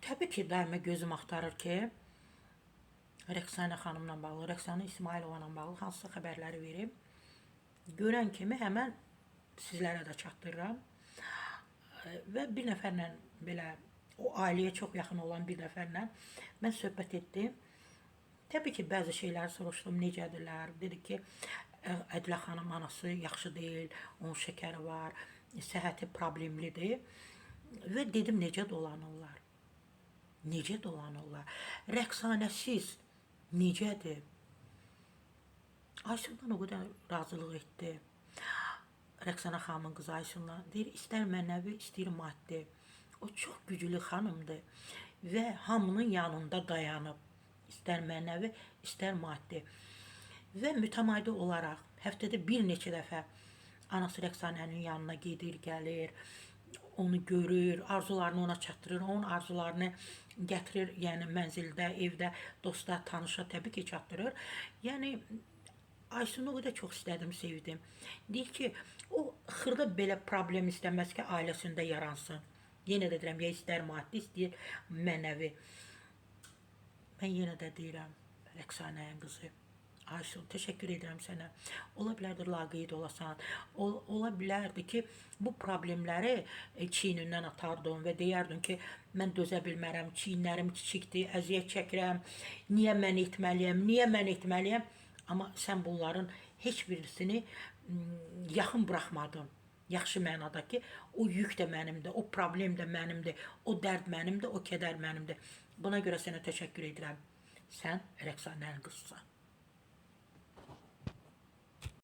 Təbii ki, daima gözüm axtarır ki, Rəqsanə xanımla bağlı, Rəqsanə İsmayılova bağlı hansısa xəbərləri verim. Görən kimi həmən sizlərə də çatdırıram. Və bir nəfərlə belə, o ailəyə çox yaxın olan bir nəfərlə mən söhbət etdim. Təbii ki, bəzi şeyləri soruşdum, necədirlər. Dedi ki, Ədilə xanım anası yaxşı deyil, onun şəkəri var, səhhəti problemlidir. Və dedim, necə dolanırlar? Necə dolanırlar? Rəqsanəsiz necədir? Aysundan o qədər razılıq etdi. Rəqsanə xanımın qızı Aysundan deyir, istər mənəvi, istər maddi. O çox güclü xanımdır və hamının yanında dayanıb. İstər mənəvi, istər maddi. Və mütəmadi olaraq həftədə bir neçə dəfə anası Rəqsanənin yanına gedir, gəlir, onu görür, arzularını ona çatdırır, onun arzularını gətirir, yəni mənzildə, evdə, dosta, tanışa təbii ki, çatdırır. Yəni Aysun'u o qədər çox istədim, sevdim. Deyir ki, o xırda belə problem istəməz ki, ailəsində yaransın. Yenə də deyirəm, ya istər maddi, istəyir mənəvi. Mən yenə də deyirəm, Rəqsanənin qızı Aysun, təşəkkür edirəm sənə. Ola bilərdir, laqeyd olasan. Ola bilərdir ki, bu problemləri çiynindən atardın və deyərdin ki, mən dözə bilmərəm, çiyinlərim kiçikdir, əziyyət çəkirəm, niyə mən etməliyəm, niyə mən etməliyəm? Amma sən bunların heç birisini yaxın buraxmadın. Yaxşı mənada ki, o yük də mənimdir, o problem də mənimdir, o dərd mənimdir, o kədər mənimdir. Buna görə sənə təşəkkür edirəm. Sən Rəqsanənin qızısan.